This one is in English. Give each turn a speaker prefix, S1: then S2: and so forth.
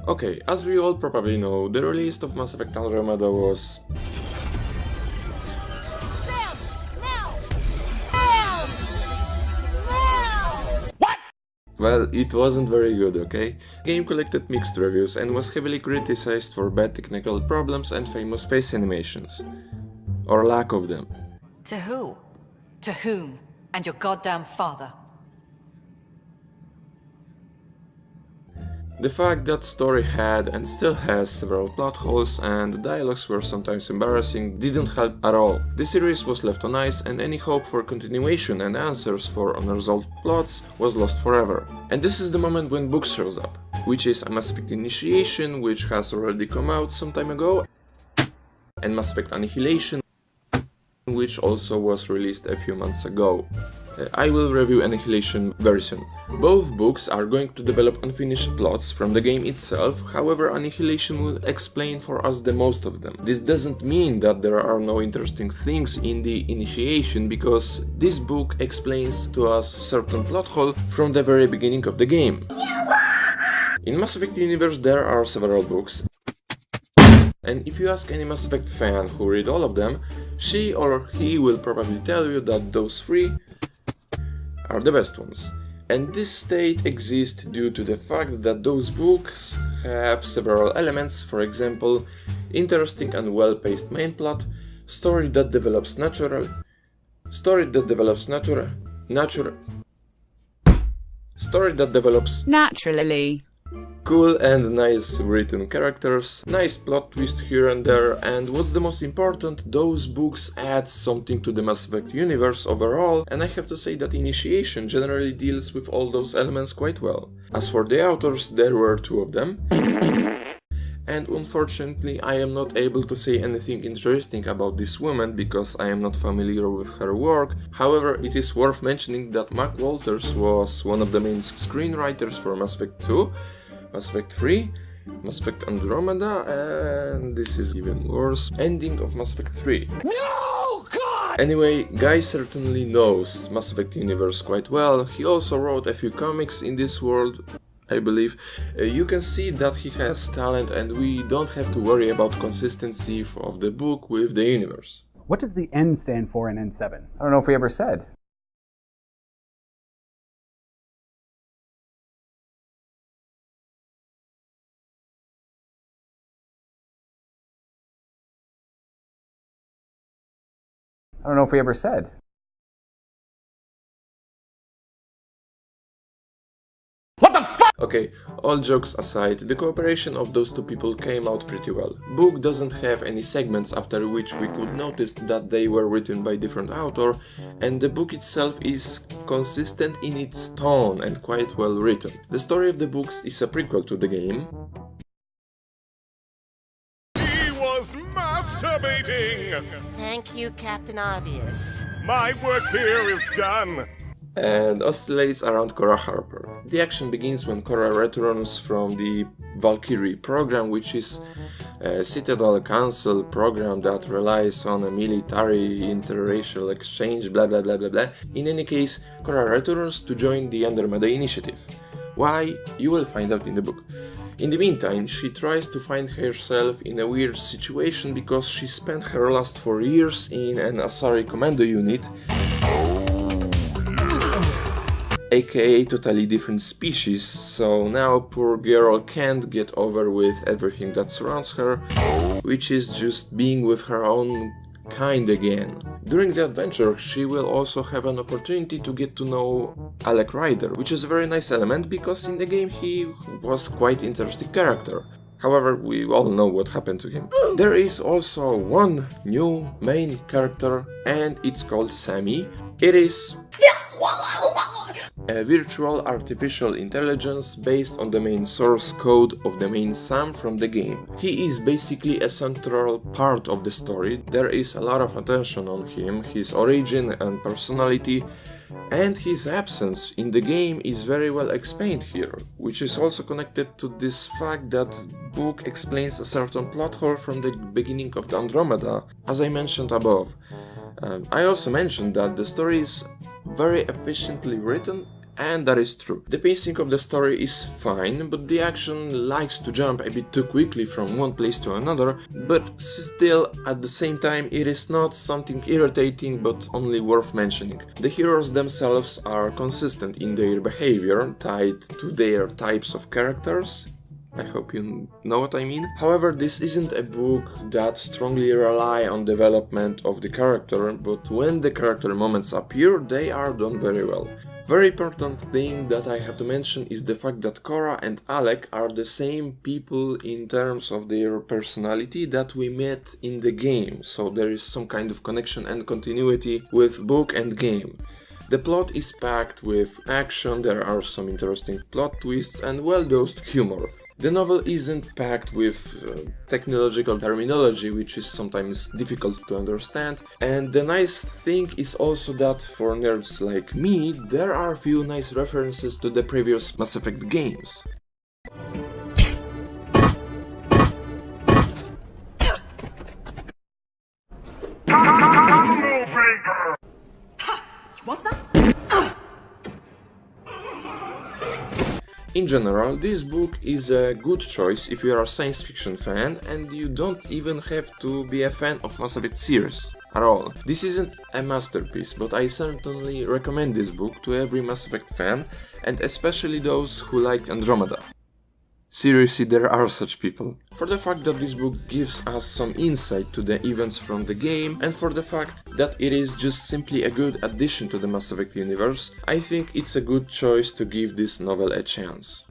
S1: Okay, as we all probably know, the release of Mass Effect Andromeda was... Well, it wasn't very good, okay? The game collected mixed reviews and was heavily criticized for bad technical problems and famous face animations. Or lack of them.
S2: To who? To whom? And your goddamn father?
S1: The fact that story had and still has several plot holes and the dialogues were sometimes embarrassing didn't help at all. The series was left on ice and any hope for continuation and answers for unresolved plots was lost forever. And this is the moment when Book shows up, which is a Mass Effect Initiation, which has already come out some time ago, and Mass Effect Annihilation, which also was released a few months ago. I will review Annihilation very soon. Both books are going to develop unfinished plots from the game itself, however Annihilation will explain for us the most of them. This doesn't mean that there are no interesting things in the Initiation, because this book explains to us certain plot hole from the very beginning of the game. In Mass Effect universe there are several books, and if you ask any Mass Effect fan who read all of them, she or he will probably tell you that those three are the best ones. And this state exists due to the fact that those books have several elements, for example, interesting and well-paced main plot, story that develops naturally, cool and nice written characters, nice plot twist here and there, and what's the most important, those books add something to the Mass Effect universe overall, and I have to say that Initiation generally deals with all those elements quite well. As for the authors, there were two of them, and unfortunately I am not able to say anything interesting about this woman because I am not familiar with her work. However, it is worth mentioning that MacLeod was one of the main screenwriters for Mass Effect 2, Mass Effect 3, Mass Effect Andromeda, and this is even worse, ending of Mass Effect 3. No, God! Anyway, Guy certainly knows Mass Effect universe quite well. He also wrote a few comics in this world, I believe. You can see that he has talent and we don't have to worry about consistency of the book with the universe.
S3: What does the N stand for in N7?
S4: I don't know if we ever said. I don't know if we ever said. What the fuck?
S1: Okay, all jokes aside, the cooperation of those two people came out pretty well. Book doesn't have any segments after which we could notice that they were written by different author, and the book itself is consistent in its tone and quite well written. The story of the books is a prequel to the game.
S5: Masturbating!
S6: Thank you, Captain Obvious.
S5: My work here is done!
S1: And oscillates around Cora Harper. The action begins when Cora returns from the Valkyrie program, which is a Citadel Council program that relies on a military interracial exchange, blah blah blah blah blah. In any case, Cora returns to join the Andromeda Initiative. Why? You will find out in the book. In the meantime, she tries to find herself in a weird situation because she spent her last 4 years in an Asari commando unit, aka totally different species, so now poor girl can't get over with everything that surrounds her, which is just being with her own kind again. During the adventure, she will also have an opportunity to get to know Alec Ryder, which is a very nice element because in the game he was quite interesting character. However, we all know what happened to him. There is also one new main character and it's called Sammy. It is a virtual artificial intelligence based on the main source code of the main Sam from the game. He is basically a central part of the story. There is a lot of attention on him, his origin and personality, and his absence in the game is very well explained here, which is also connected to this fact that book explains a certain plot hole from the beginning of the Andromeda, as I mentioned above. I also mentioned that the story is very efficiently written and that is true. The pacing of the story is fine, but the action likes to jump a bit too quickly from one place to another, but still at the same time it is not something irritating but only worth mentioning. The heroes themselves are consistent in their behavior, tied to their types of characters. I hope you know what I mean. However, this isn't a book that strongly rely on development of the character, but when the character moments appear, they are done very well. Very important thing that I have to mention is the fact that Cora and Alec are the same people in terms of their personality that we met in the game, so there is some kind of connection and continuity with book and game. The plot is packed with action, there are some interesting plot twists and well-dosed humor. The novel isn't packed with technological terminology, which is sometimes difficult to understand, and the nice thing is also that for nerds like me, there are few nice references to the previous Mass Effect games.
S2: Want some?
S1: In general, this book is a good choice if you are a science fiction fan and you don't even have to be a fan of Mass Effect series at all. This isn't a masterpiece, but I certainly recommend this book to every Mass Effect fan and especially those who like Andromeda. Seriously, there are such people. For the fact that this book gives us some insight to the events from the game, and for the fact that it is just simply a good addition to the Mass Effect universe, I think it's a good choice to give this novel a chance.